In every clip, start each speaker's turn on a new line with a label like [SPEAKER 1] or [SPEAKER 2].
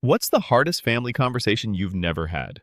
[SPEAKER 1] What's the hardest family conversation you've never had?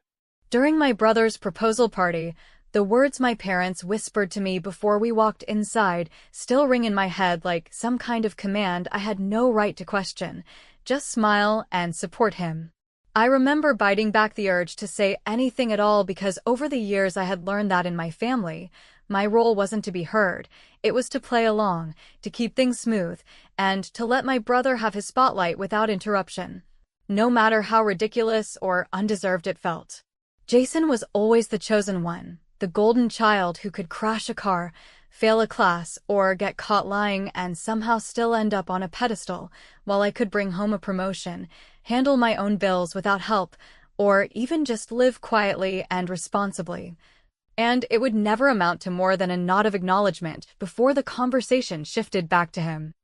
[SPEAKER 2] During my brother's proposal party, the words my parents whispered to me before we walked inside still ring in my head like some kind of command I had no right to question. Just smile and support him. I remember biting back the urge to say anything at all because over the years I had learned that in my family, my role wasn't to be heard, it was to play along, to keep things smooth, and to let my brother have his spotlight without interruption, no matter how ridiculous or undeserved it felt. Jason was always the chosen one, the golden child who could crash a car, fail a class, or get caught lying and somehow still end up on a pedestal, while I could bring home a promotion, handle my own bills without help, or even just live quietly and responsibly. And it would never amount to more than a nod of acknowledgement before the conversation shifted back to him.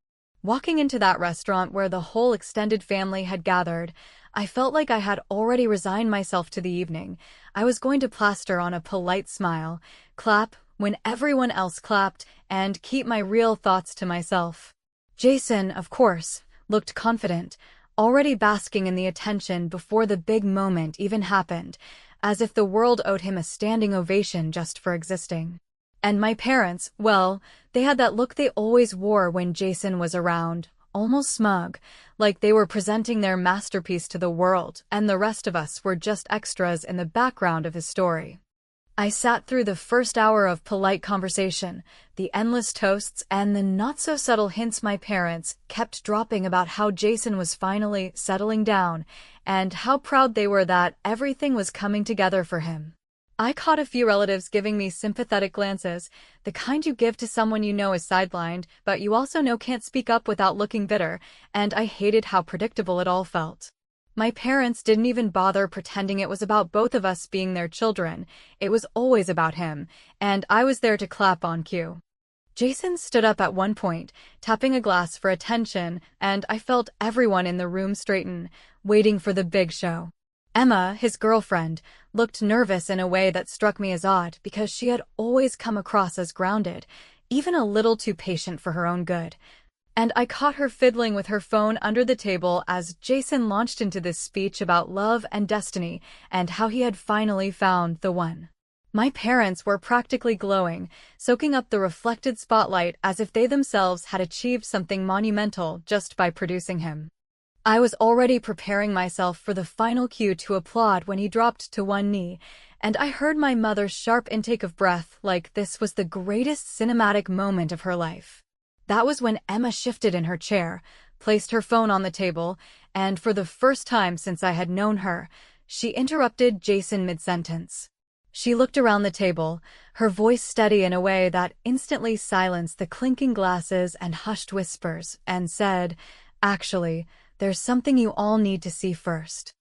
[SPEAKER 2] Walking into that restaurant where the whole extended family had gathered, I felt like I had already resigned myself to the evening. I was going to plaster on a polite smile, clap when everyone else clapped, and keep my real thoughts to myself. Jason, of course, looked confident, already basking in the attention before the big moment even happened, as if the world owed him a standing ovation just for existing. And my parents, well, they had that look they always wore when Jason was around, almost smug, like they were presenting their masterpiece to the world, and the rest of us were just extras in the background of his story. I sat through the first hour of polite conversation, the endless toasts, and the not-so-subtle hints my parents kept dropping about how Jason was finally settling down, and how proud they were that everything was coming together for him. I caught a few relatives giving me sympathetic glances, the kind you give to someone you know is sidelined, but you also know can't speak up without looking bitter, and I hated how predictable it all felt. My parents didn't even bother pretending it was about both of us being their children, it was always about him, and I was there to clap on cue. Jason stood up at one point, tapping a glass for attention, and I felt everyone in the room straighten, waiting for the big show. Emma, his girlfriend, looked nervous in a way that struck me as odd because she had always come across as grounded, even a little too patient for her own good. And I caught her fiddling with her phone under the table as Jason launched into this speech about love and destiny and how he had finally found the one. My parents were practically glowing, soaking up the reflected spotlight as if they themselves had achieved something monumental just by producing him. I was already preparing myself for the final cue to applaud when he dropped to one knee, and I heard my mother's sharp intake of breath like this was the greatest cinematic moment of her life. That was when Emma shifted in her chair, placed her phone on the table, and for the first time since I had known her, she interrupted Jason mid-sentence. She looked around the table, her voice steady in a way that instantly silenced the clinking glasses and hushed whispers, and said, "Actually, there's something you all need to see first."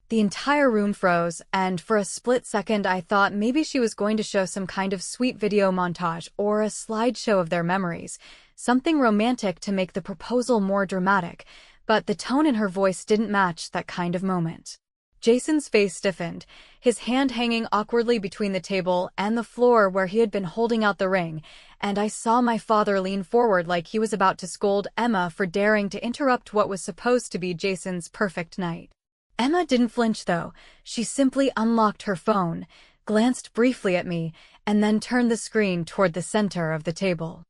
[SPEAKER 2] The entire room froze, and for a split second I thought maybe she was going to show some kind of sweet video montage or a slideshow of their memories, something romantic to make the proposal more dramatic, but the tone in her voice didn't match that kind of moment. Jason's face stiffened, his hand hanging awkwardly between the table and the floor where he had been holding out the ring, and I saw my father lean forward like he was about to scold Emma for daring to interrupt what was supposed to be Jason's perfect night. Emma didn't flinch though, she simply unlocked her phone, glanced briefly at me, and then turned the screen toward the center of the table.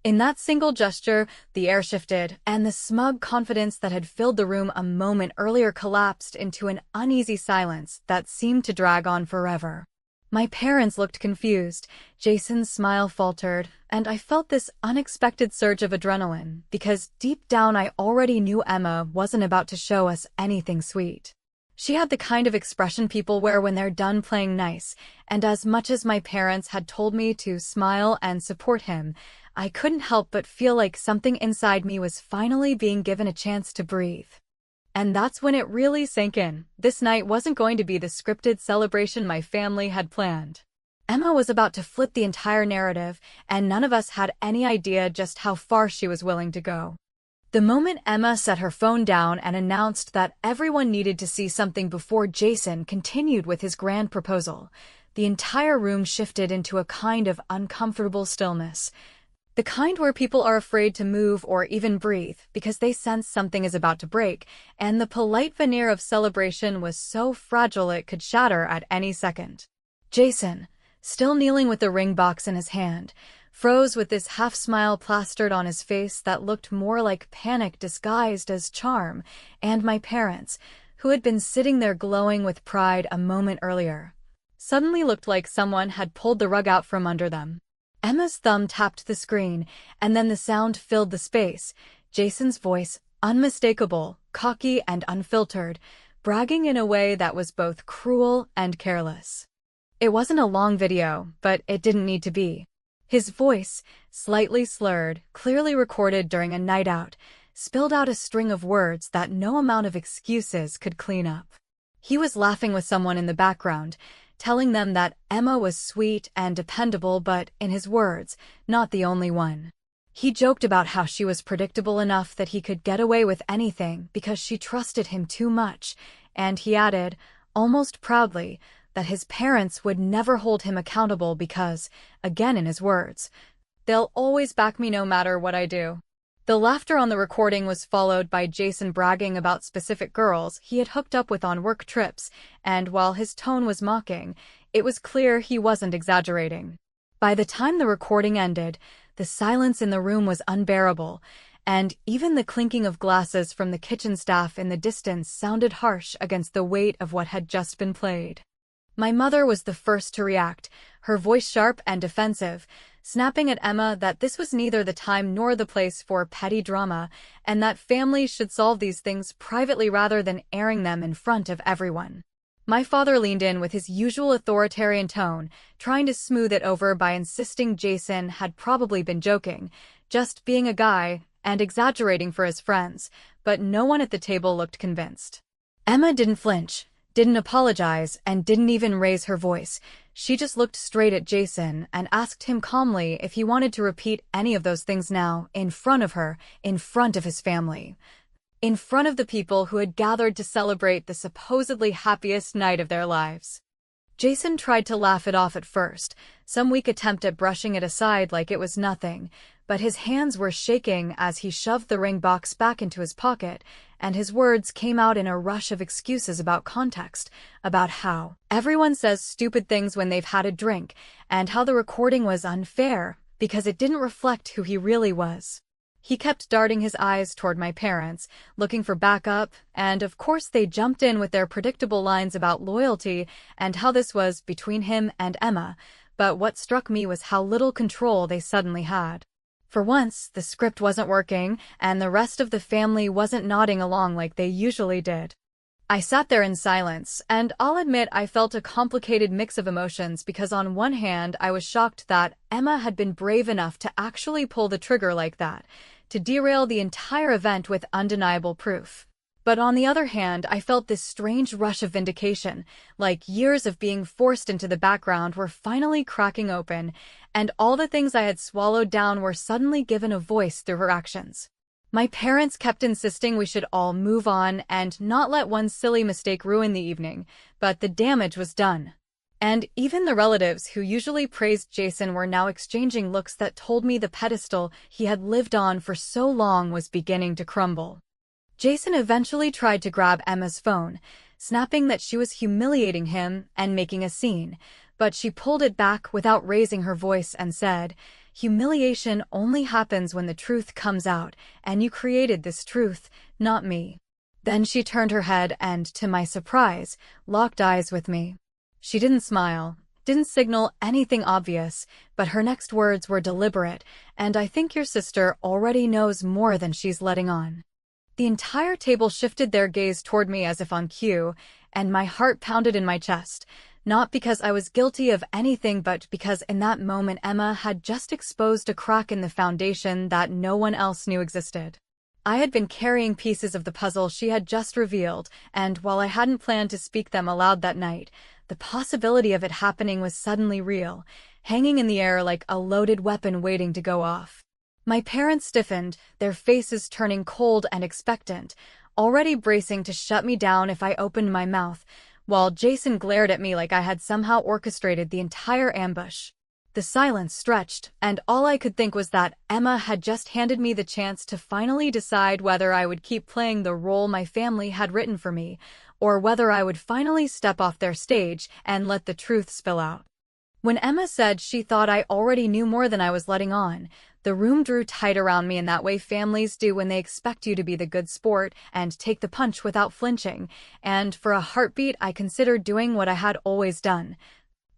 [SPEAKER 2] In that single gesture, the air shifted, and the smug confidence that had filled the room a moment earlier collapsed into an uneasy silence that seemed to drag on forever. My parents looked confused, Jason's smile faltered, and I felt this unexpected surge of adrenaline, because deep down I already knew Emma wasn't about to show us anything sweet. She had the kind of expression people wear when they're done playing nice, and as much as my parents had told me to smile and support him, I couldn't help but feel like something inside me was finally being given a chance to breathe. And that's when it really sank in. This night wasn't going to be the scripted celebration my family had planned. Emma was about to flip the entire narrative, and none of us had any idea just how far she was willing to go. The moment Emma set her phone down and announced that everyone needed to see something before Jason continued with his grand proposal, the entire room shifted into a kind of uncomfortable stillness. The kind where people are afraid to move or even breathe because they sense something is about to break, and the polite veneer of celebration was so fragile it could shatter at any second. Jason, still kneeling with the ring box in his hand, froze with this half-smile plastered on his face that looked more like panic disguised as charm, and my parents, who had been sitting there glowing with pride a moment earlier, suddenly looked like someone had pulled the rug out from under them. Emma's thumb tapped the screen, and then the sound filled the space. Jason's voice, unmistakable, cocky and unfiltered, bragging in a way that was both cruel and careless. It wasn't a long video, but it didn't need to be. His voice, slightly slurred, clearly recorded during a night out, spilled out a string of words that no amount of excuses could clean up. He was laughing with someone in the background, telling them that Emma was sweet and dependable, but, in his words, not the only one. He joked about how she was predictable enough that he could get away with anything because she trusted him too much, and he added, almost proudly, that his parents would never hold him accountable because, again in his words, they'll always back me no matter what I do. The laughter on the recording was followed by Jason bragging about specific girls he had hooked up with on work trips, and while his tone was mocking, it was clear he wasn't exaggerating. By the time the recording ended, the silence in the room was unbearable, and even the clinking of glasses from the kitchen staff in the distance sounded harsh against the weight of what had just been played. My mother was the first to react, her voice sharp and defensive, snapping at Emma that this was neither the time nor the place for petty drama, and that families should solve these things privately rather than airing them in front of everyone. My father leaned in with his usual authoritarian tone, trying to smooth it over by insisting Jason had probably been joking, just being a guy, and exaggerating for his friends, but no one at the table looked convinced. Emma didn't flinch, didn't apologize, and didn't even raise her voice. She just looked straight at Jason and asked him calmly if he wanted to repeat any of those things now, in front of her, in front of his family, in front of the people who had gathered to celebrate the supposedly happiest night of their lives. Jason tried to laugh it off at first, some weak attempt at brushing it aside like it was nothing, but his hands were shaking as he shoved the ring box back into his pocket, and his words came out in a rush of excuses about context, about how everyone says stupid things when they've had a drink, and how the recording was unfair because it didn't reflect who he really was. He kept darting his eyes toward my parents, looking for backup, and of course they jumped in with their predictable lines about loyalty and how this was between him and Emma, but what struck me was how little control they suddenly had. For once, the script wasn't working, and the rest of the family wasn't nodding along like they usually did. I sat there in silence, and I'll admit I felt a complicated mix of emotions because on one hand I was shocked that Emma had been brave enough to actually pull the trigger like that, to derail the entire event with undeniable proof. But on the other hand, I felt this strange rush of vindication, like years of being forced into the background were finally cracking open, and all the things I had swallowed down were suddenly given a voice through her actions. My parents kept insisting we should all move on and not let one silly mistake ruin the evening, but the damage was done. And even the relatives who usually praised Jason were now exchanging looks that told me the pedestal he had lived on for so long was beginning to crumble. Jason eventually tried to grab Emma's phone, snapping that she was humiliating him and making a scene, but she pulled it back without raising her voice and said, "Humiliation only happens when the truth comes out, and you created this truth, not me." Then she turned her head and, to my surprise, locked eyes with me. She didn't smile, didn't signal anything obvious, but her next words were deliberate, and I think your sister already knows more than she's letting on. The entire table shifted their gaze toward me as if on cue, and my heart pounded in my chest, not because I was guilty of anything but because in that moment Emma had just exposed a crack in the foundation that no one else knew existed. I had been carrying pieces of the puzzle she had just revealed, and while I hadn't planned to speak them aloud that night, the possibility of it happening was suddenly real, hanging in the air like a loaded weapon waiting to go off. My parents stiffened, their faces turning cold and expectant, already bracing to shut me down if I opened my mouth, while Jason glared at me like I had somehow orchestrated the entire ambush. The silence stretched, and all I could think was that Emma had just handed me the chance to finally decide whether I would keep playing the role my family had written for me, or whether I would finally step off their stage and let the truth spill out. When Emma said she thought I already knew more than I was letting on, the room drew tight around me in that way families do when they expect you to be the good sport and take the punch without flinching, and for a heartbeat I considered doing what I had always done,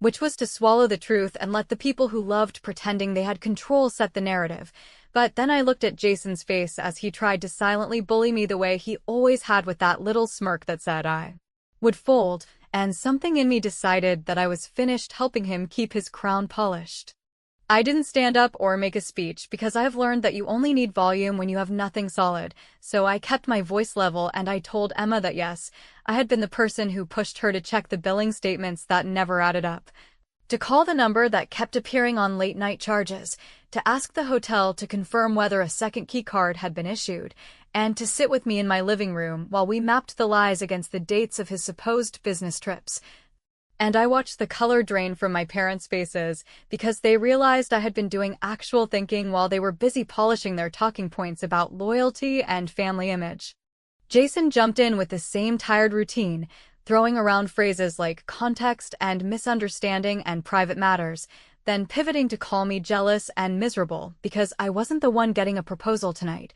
[SPEAKER 2] which was to swallow the truth and let the people who loved pretending they had control set the narrative. But then I looked at Jason's face as he tried to silently bully me the way he always had, with that little smirk that said I would fold, and something in me decided that I was finished helping him keep his crown polished. I didn't stand up or make a speech because I have learned that you only need volume when you have nothing solid, so I kept my voice level and I told Emma that yes, I had been the person who pushed her to check the billing statements that never added up, to call the number that kept appearing on late-night charges, to ask the hotel to confirm whether a second key card had been issued, and to sit with me in my living room while we mapped the lies against the dates of his supposed business trips. And I watched the color drain from my parents' faces because they realized I had been doing actual thinking while they were busy polishing their talking points about loyalty and family image. Jason jumped in with the same tired routine, throwing around phrases like context and misunderstanding and private matters, then pivoting to call me jealous and miserable because I wasn't the one getting a proposal tonight.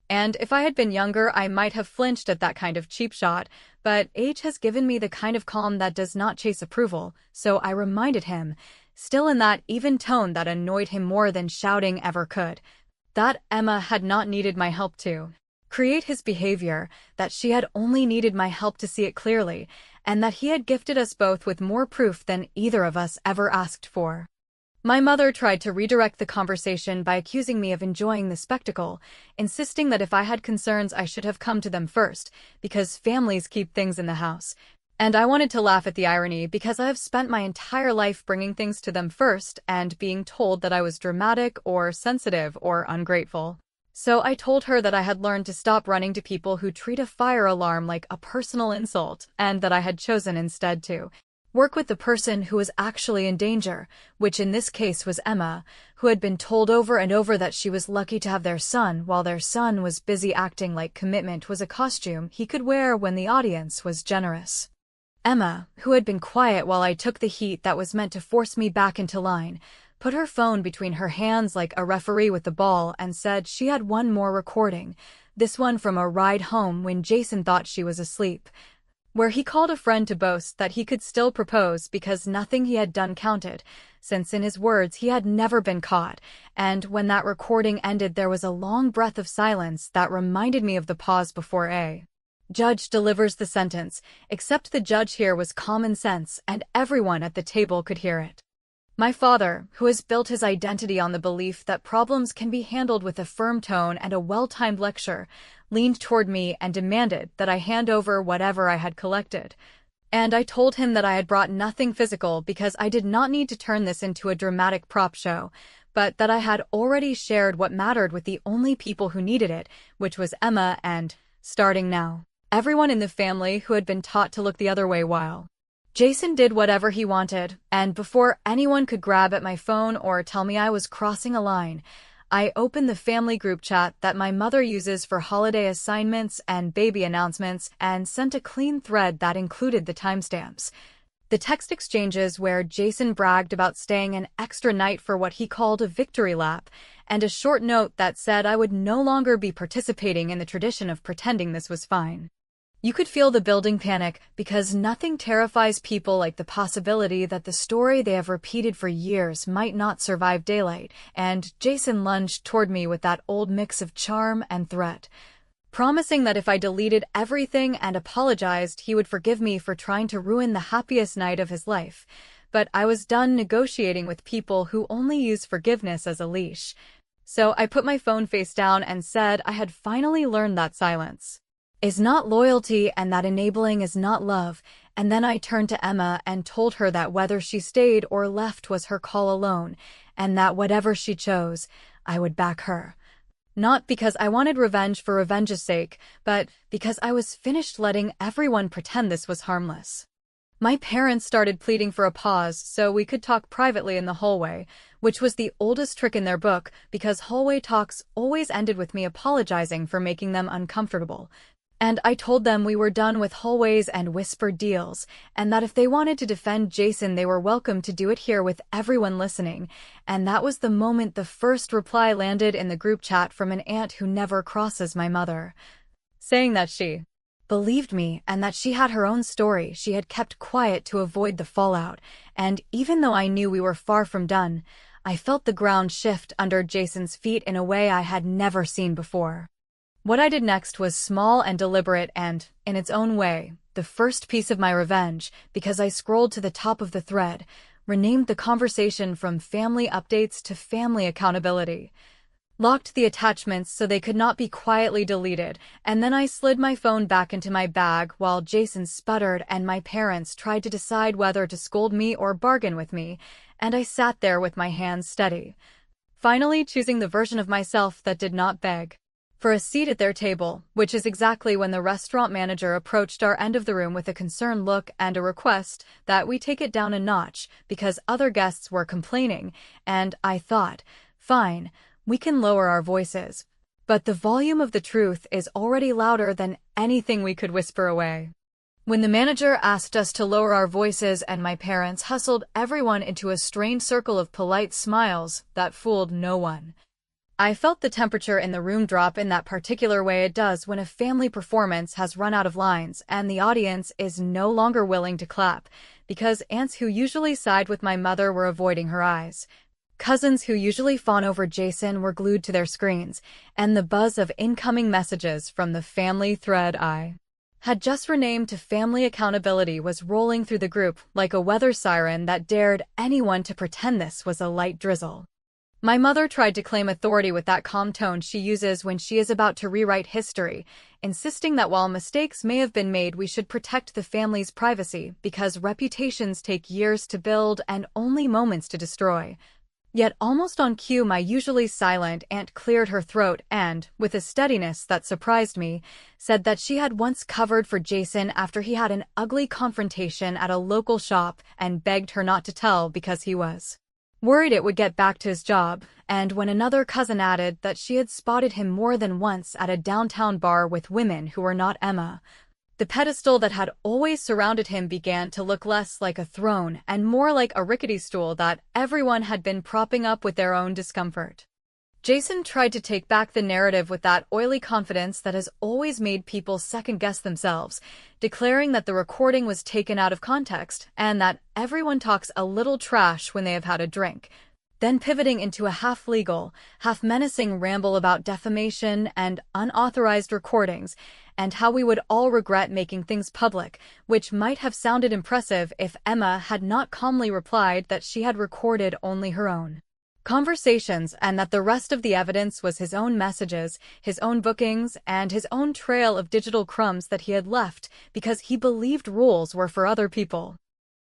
[SPEAKER 2] And if I had been younger, I might have flinched at that kind of cheap shot, but age has given me the kind of calm that does not chase approval, so I reminded him, still in that even tone that annoyed him more than shouting ever could, that Emma had not needed my help to create his behavior, that she had only needed my help to see it clearly, and that he had gifted us both with more proof than either of us ever asked for. My mother tried to redirect the conversation by accusing me of enjoying the spectacle, insisting that if I had concerns I should have come to them first, because families keep things in the house. And I wanted to laugh at the irony because I have spent my entire life bringing things to them first and being told that I was dramatic or sensitive or ungrateful. So I told her that I had learned to stop running to people who treat a fire alarm like a personal insult, and that I had chosen instead to work with the person who was actually in danger, which in this case was Emma, who had been told over and over that she was lucky to have their son while their son was busy acting like commitment was a costume he could wear when the audience was generous. Emma, who had been quiet while I took the heat that was meant to force me back into line, put her phone between her hands like a referee with the ball and said she had one more recording, this one from a ride home when Jason thought she was asleep, where he called a friend to boast that he could still propose because nothing he had done counted, since in his words he had never been caught, and when that recording ended there was a long breath of silence that reminded me of the pause before a judge delivers the sentence, except the judge here was common sense and everyone at the table could hear it. My father, who has built his identity on the belief that problems can be handled with a firm tone and a well-timed lecture, leaned toward me and demanded that I hand over whatever I had collected. And I told him that I had brought nothing physical because I did not need to turn this into a dramatic prop show, but that I had already shared what mattered with the only people who needed it, which was Emma and, starting now, everyone in the family who had been taught to look the other way while Jason did whatever he wanted, and before anyone could grab at my phone or tell me I was crossing a line, I opened the family group chat that my mother uses for holiday assignments and baby announcements and sent a clean thread that included the timestamps. The text exchanges where Jason bragged about staying an extra night for what he called a victory lap, and a short note that said I would no longer be participating in the tradition of pretending this was fine. You could feel the building panic because nothing terrifies people like the possibility that the story they have repeated for years might not survive daylight, and Jason lunged toward me with that old mix of charm and threat, promising that if I deleted everything and apologized, he would forgive me for trying to ruin the happiest night of his life. But I was done negotiating with people who only use forgiveness as a leash. So I put my phone face down and said I had finally learned that silence is not loyalty and that enabling is not love, and then I turned to Emma and told her that whether she stayed or left was her call alone, and that whatever she chose, I would back her. Not because I wanted revenge for revenge's sake, but because I was finished letting everyone pretend this was harmless. My parents started pleading for a pause so we could talk privately in the hallway, which was the oldest trick in their book because hallway talks always ended with me apologizing for making them uncomfortable. And I told them we were done with hallways and whispered deals, and that if they wanted to defend Jason, they were welcome to do it here with everyone listening. And that was the moment the first reply landed in the group chat from an aunt who never crosses my mother, saying that she believed me and that she had her own story she had kept quiet to avoid the fallout. And even though I knew we were far from done, I felt the ground shift under Jason's feet in a way I had never seen before. What I did next was small and deliberate and, in its own way, the first piece of my revenge because I scrolled to the top of the thread, renamed the conversation from family updates to family accountability, locked the attachments so they could not be quietly deleted, and then I slid my phone back into my bag while Jason sputtered and my parents tried to decide whether to scold me or bargain with me, and I sat there with my hands steady, finally choosing the version of myself that did not beg for a seat at their table, which is exactly when the restaurant manager approached our end of the room with a concerned look and a request that we take it down a notch because other guests were complaining, and I thought, fine, we can lower our voices, but the volume of the truth is already louder than anything we could whisper away. When the manager asked us to lower our voices and my parents hustled everyone into a strained circle of polite smiles that fooled no one, I felt the temperature in the room drop in that particular way it does when a family performance has run out of lines and the audience is no longer willing to clap, because aunts who usually side with my mother were avoiding her eyes. Cousins who usually fawn over Jason were glued to their screens, and the buzz of incoming messages from the family thread I had just renamed to Family Accountability was rolling through the group like a weather siren that dared anyone to pretend this was a light drizzle. My mother tried to claim authority with that calm tone she uses when she is about to rewrite history, insisting that while mistakes may have been made, we should protect the family's privacy because reputations take years to build and only moments to destroy. Yet almost on cue, my usually silent aunt cleared her throat and, with a steadiness that surprised me, said that she had once covered for Jason after he had an ugly confrontation at a local shop and begged her not to tell because he was worried it would get back to his job, and when another cousin added that she had spotted him more than once at a downtown bar with women who were not Emma, the pedestal that had always surrounded him began to look less like a throne and more like a rickety stool that everyone had been propping up with their own discomfort. Jason tried to take back the narrative with that oily confidence that has always made people second-guess themselves, declaring that the recording was taken out of context and that everyone talks a little trash when they have had a drink, then pivoting into a half-legal, half-menacing ramble about defamation and unauthorized recordings and how we would all regret making things public, which might have sounded impressive if Emma had not calmly replied that she had recorded only her own conversations and that the rest of the evidence was his own messages, his own bookings, and his own trail of digital crumbs that he had left because he believed rules were for other people.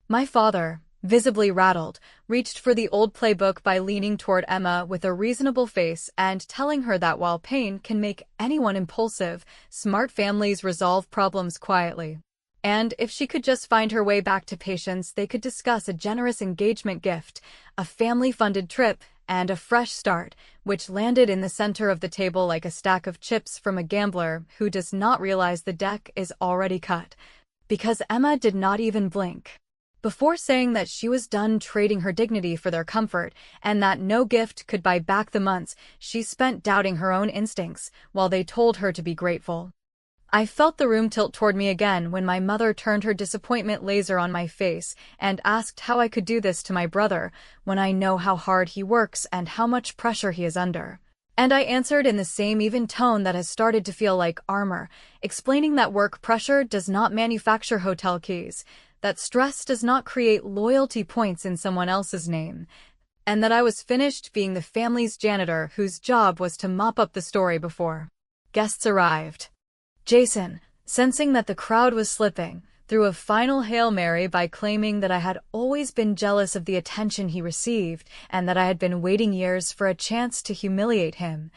[SPEAKER 2] My father, visibly rattled, reached for the old playbook by leaning toward Emma with a reasonable face and telling her that while pain can make anyone impulsive, smart families resolve problems quietly. And if she could just find her way back to patience, they could discuss a generous engagement gift, a family-funded trip, and a fresh start, which landed in the center of the table like a stack of chips from a gambler who does not realize the deck is already cut. Because Emma did not even blink before saying that she was done trading her dignity for their comfort and that no gift could buy back the months she spent doubting her own instincts while they told her to be grateful. I felt the room tilt toward me again when my mother turned her disappointment laser on my face and asked how I could do this to my brother when I know how hard he works and how much pressure he is under. And I answered in the same even tone that has started to feel like armor, explaining that work pressure does not manufacture hotel keys, that stress does not create loyalty points in someone else's name, and that I was finished being the family's janitor whose job was to mop up the story before guests arrived. Jason, sensing that the crowd was slipping, threw a final Hail Mary by claiming that I had always been jealous of the attention he received and that I had been waiting years for a chance to humiliate him,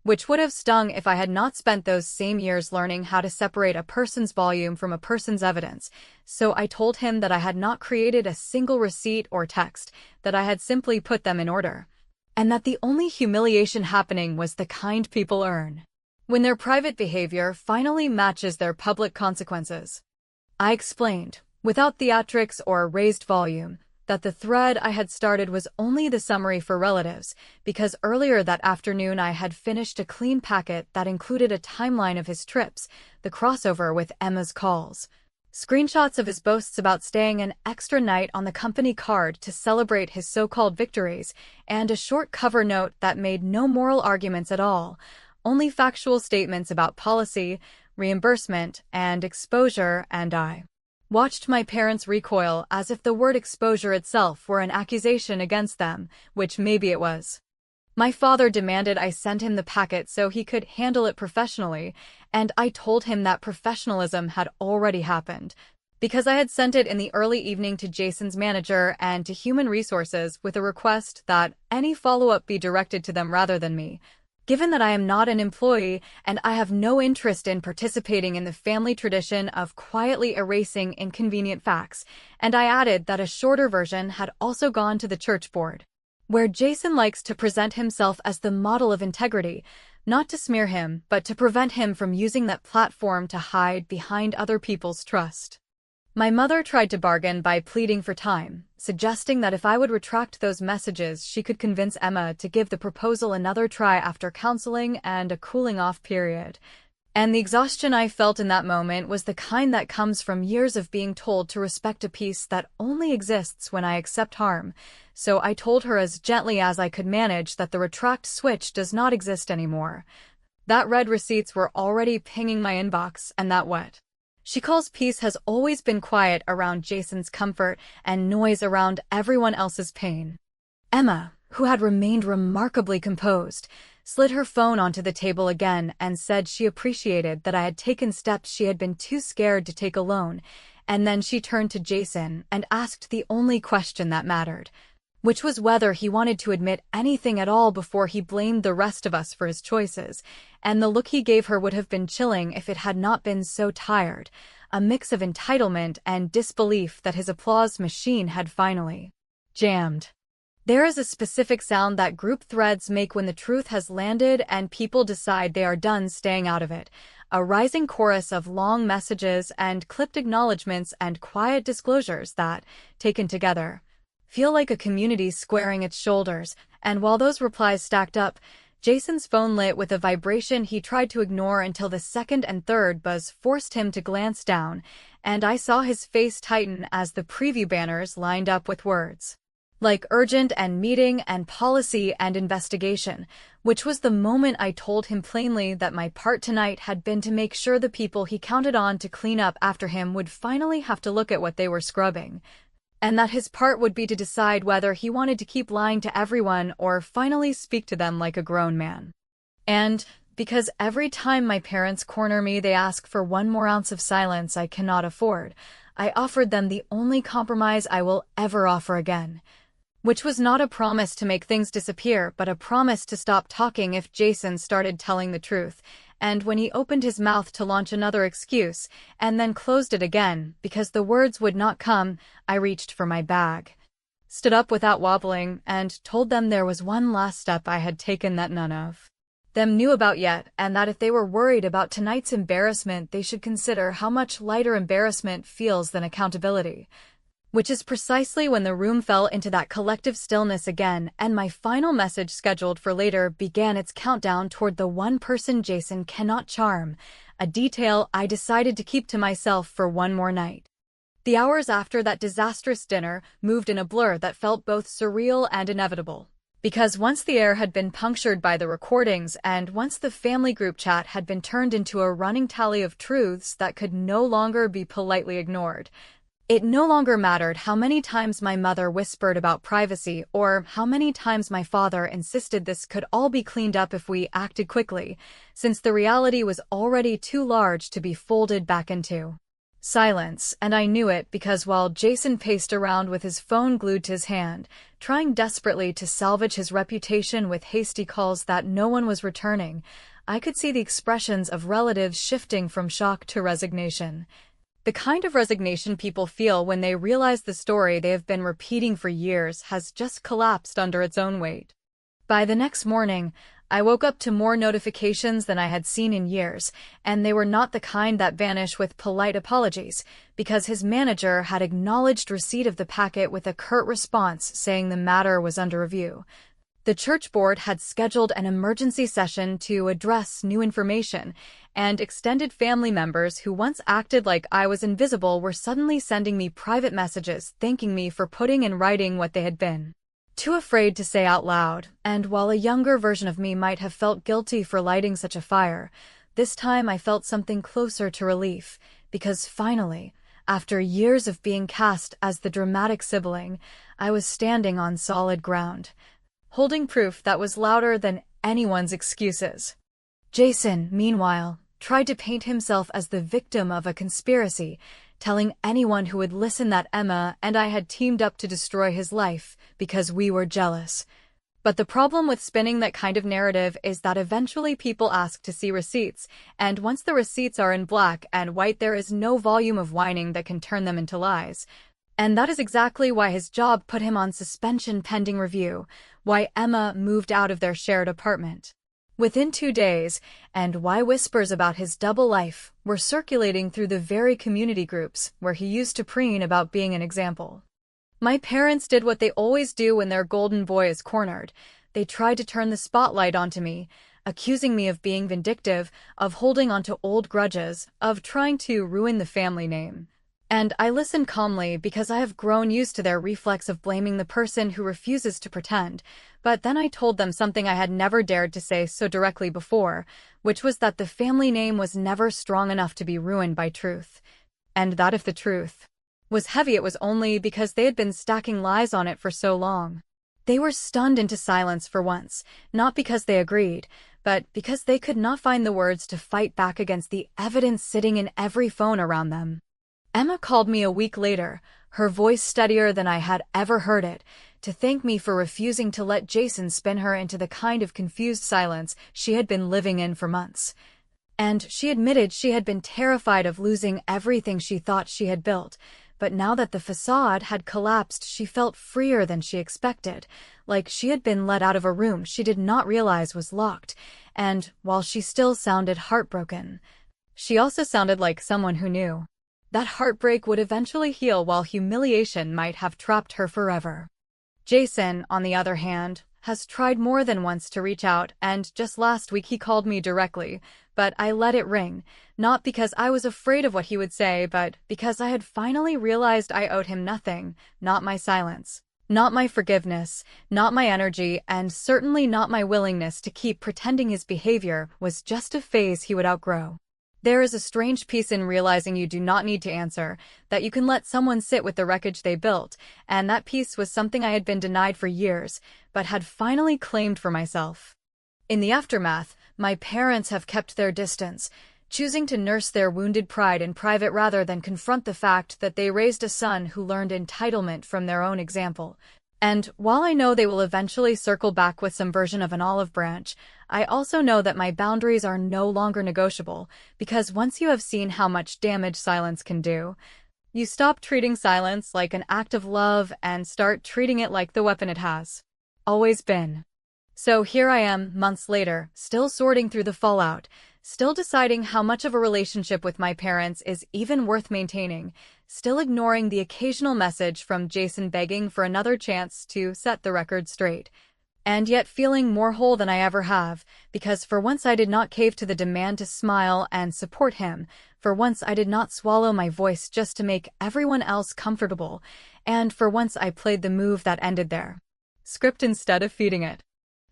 [SPEAKER 2] which would have stung if I had not spent those same years learning how to separate a person's volume from a person's evidence. So I told him that I had not created a single receipt or text, that I had simply put them in order, and that the only humiliation happening was the kind people earn when their private behavior finally matches their public consequences. I explained, without theatrics or raised volume, that the thread I had started was only the summary for relatives, because earlier that afternoon I had finished a clean packet that included a timeline of his trips, the crossover with Emma's calls, screenshots of his boasts about staying an extra night on the company card to celebrate his so-called victories, and a short cover note that made no moral arguments at all, only factual statements about policy, reimbursement, and exposure, and I watched my parents recoil as if the word exposure itself were an accusation against them, which maybe it was. My father demanded I send him the packet so he could handle it professionally, and I told him that professionalism had already happened, because I had sent it in the early evening to Jason's manager and to Human Resources with a request that any follow-up be directed to them rather than me, given that I am not an employee and I have no interest in participating in the family tradition of quietly erasing inconvenient facts, and I added that a shorter version had also gone to the church board, where Jason likes to present himself as the model of integrity, not to smear him, but to prevent him from using that platform to hide behind other people's trust. My mother tried to bargain by pleading for time, suggesting that if I would retract those messages she could convince Emma to give the proposal another try after counseling and a cooling-off period. And the exhaustion I felt in that moment was the kind that comes from years of being told to respect a peace that only exists when I accept harm, so I told her as gently as I could manage that the retract switch does not exist anymore. That read receipts were already pinging my inbox, and that what she calls peace has always been quiet around Jason's comfort and noise around everyone else's pain. Emma, who had remained remarkably composed, slid her phone onto the table again and said she appreciated that I had taken steps she had been too scared to take alone, and then she turned to Jason and asked the only question that mattered, which was whether he wanted to admit anything at all before he blamed the rest of us for his choices, and the look he gave her would have been chilling if it had not been so tired, a mix of entitlement and disbelief that his applause machine had finally jammed. There is a specific sound that group threads make when the truth has landed and people decide they are done staying out of it, a rising chorus of long messages and clipped acknowledgments and quiet disclosures that, taken together, feel like a community squaring its shoulders, and while those replies stacked up, Jason's phone lit with a vibration he tried to ignore until the second and third buzz forced him to glance down, and I saw his face tighten as the preview banners lined up with words like urgent and meeting and policy and investigation, which was the moment I told him plainly that my part tonight had been to make sure the people he counted on to clean up after him would finally have to look at what they were scrubbing, and that his part would be to decide whether he wanted to keep lying to everyone or finally speak to them like a grown man. And, because every time my parents corner me they ask for one more ounce of silence I cannot afford, I offered them the only compromise I will ever offer again, which was not a promise to make things disappear but a promise to stop talking if Jason started telling the truth, and when he opened his mouth to launch another excuse, and then closed it again, because the words would not come, I reached for my bag, stood up without wobbling, and told them there was one last step I had taken that none of them knew about yet, and that if they were worried about tonight's embarrassment they should consider how much lighter embarrassment feels than accountability. Which is precisely when the room fell into that collective stillness again, and my final message scheduled for later began its countdown toward the one person Jason cannot charm, a detail I decided to keep to myself for one more night. The hours after that disastrous dinner moved in a blur that felt both surreal and inevitable. Because once the air had been punctured by the recordings and once the family group chat had been turned into a running tally of truths that could no longer be politely ignored, it no longer mattered how many times my mother whispered about privacy or how many times my father insisted this could all be cleaned up if we acted quickly, since the reality was already too large to be folded back into silence, and I knew it because while Jason paced around with his phone glued to his hand, trying desperately to salvage his reputation with hasty calls that no one was returning. I could see the expressions of relatives shifting from shock to resignation. The kind of resignation people feel when they realize the story they have been repeating for years has just collapsed under its own weight. By the next morning, I woke up to more notifications than I had seen in years, and they were not the kind that vanish with polite apologies, because his manager had acknowledged receipt of the packet with a curt response saying the matter was under review. The church board had scheduled an emergency session to address new information, and extended family members who once acted like I was invisible were suddenly sending me private messages thanking me for putting in writing what they had been too afraid to say out loud. And while a younger version of me might have felt guilty for lighting such a fire, this time I felt something closer to relief, because finally, after years of being cast as the dramatic sibling, I was standing on solid ground, holding proof that was louder than anyone's excuses. Jason, meanwhile, tried to paint himself as the victim of a conspiracy, telling anyone who would listen that Emma and I had teamed up to destroy his life because we were jealous. But the problem with spinning that kind of narrative is that eventually people ask to see receipts, and once the receipts are in black and white, there is no volume of whining that can turn them into lies. And that is exactly why his job put him on suspension pending review, why Emma moved out of their shared apartment within 2 days, and why whispers about his double life were circulating through the very community groups where he used to preen about being an example. My parents did what they always do when their golden boy is cornered. They tried to turn the spotlight onto me, accusing me of being vindictive, of holding onto old grudges, of trying to ruin the family name. And I listened calmly because I have grown used to their reflex of blaming the person who refuses to pretend. But then I told them something I had never dared to say so directly before, which was that the family name was never strong enough to be ruined by truth. And that if the truth was heavy, it was only because they had been stacking lies on it for so long. They were stunned into silence for once, not because they agreed, but because they could not find the words to fight back against the evidence sitting in every phone around them. Emma called me a week later, her voice steadier than I had ever heard it, to thank me for refusing to let Jason spin her into the kind of confused silence she had been living in for months. And she admitted she had been terrified of losing everything she thought she had built, but now that the facade had collapsed, she felt freer than she expected, like she had been let out of a room she did not realize was locked, and while she still sounded heartbroken, she also sounded like someone who knew that heartbreak would eventually heal while humiliation might have trapped her forever. Jason, on the other hand, has tried more than once to reach out, and just last week he called me directly, but I let it ring, not because I was afraid of what he would say, but because I had finally realized I owed him nothing, not my silence, not my forgiveness, not my energy, and certainly not my willingness to keep pretending his behavior was just a phase he would outgrow. There is a strange peace in realizing you do not need to answer, that you can let someone sit with the wreckage they built, and that peace was something I had been denied for years, but had finally claimed for myself. In the aftermath, my parents have kept their distance, choosing to nurse their wounded pride in private rather than confront the fact that they raised a son who learned entitlement from their own example. And while I know they will eventually circle back with some version of an olive branch, I also know that my boundaries are no longer negotiable, because once you have seen how much damage silence can do, you stop treating silence like an act of love and start treating it like the weapon it has always been. So here I am, months later, still sorting through the fallout, still deciding how much of a relationship with my parents is even worth maintaining, still ignoring the occasional message from Jason begging for another chance to set the record straight, and yet feeling more whole than I ever have, because for once I did not cave to the demand to smile and support him, for once I did not swallow my voice just to make everyone else comfortable, and for once I played the move that ended their script instead of feeding it.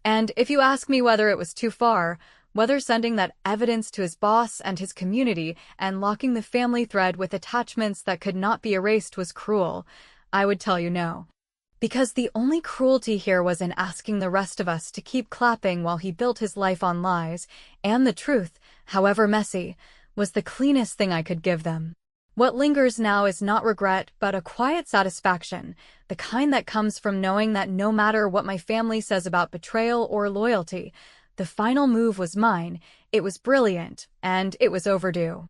[SPEAKER 2] And if you ask me whether it was too far, whether sending that evidence to his boss and his community and locking the family thread with attachments that could not be erased was cruel, I would tell you no. Because the only cruelty here was in asking the rest of us to keep clapping while he built his life on lies, and the truth, however messy, was the cleanest thing I could give them. What lingers now is not regret, but a quiet satisfaction, the kind that comes from knowing that no matter what my family says about betrayal or loyalty, the final move was mine, it was brilliant, and it was overdue.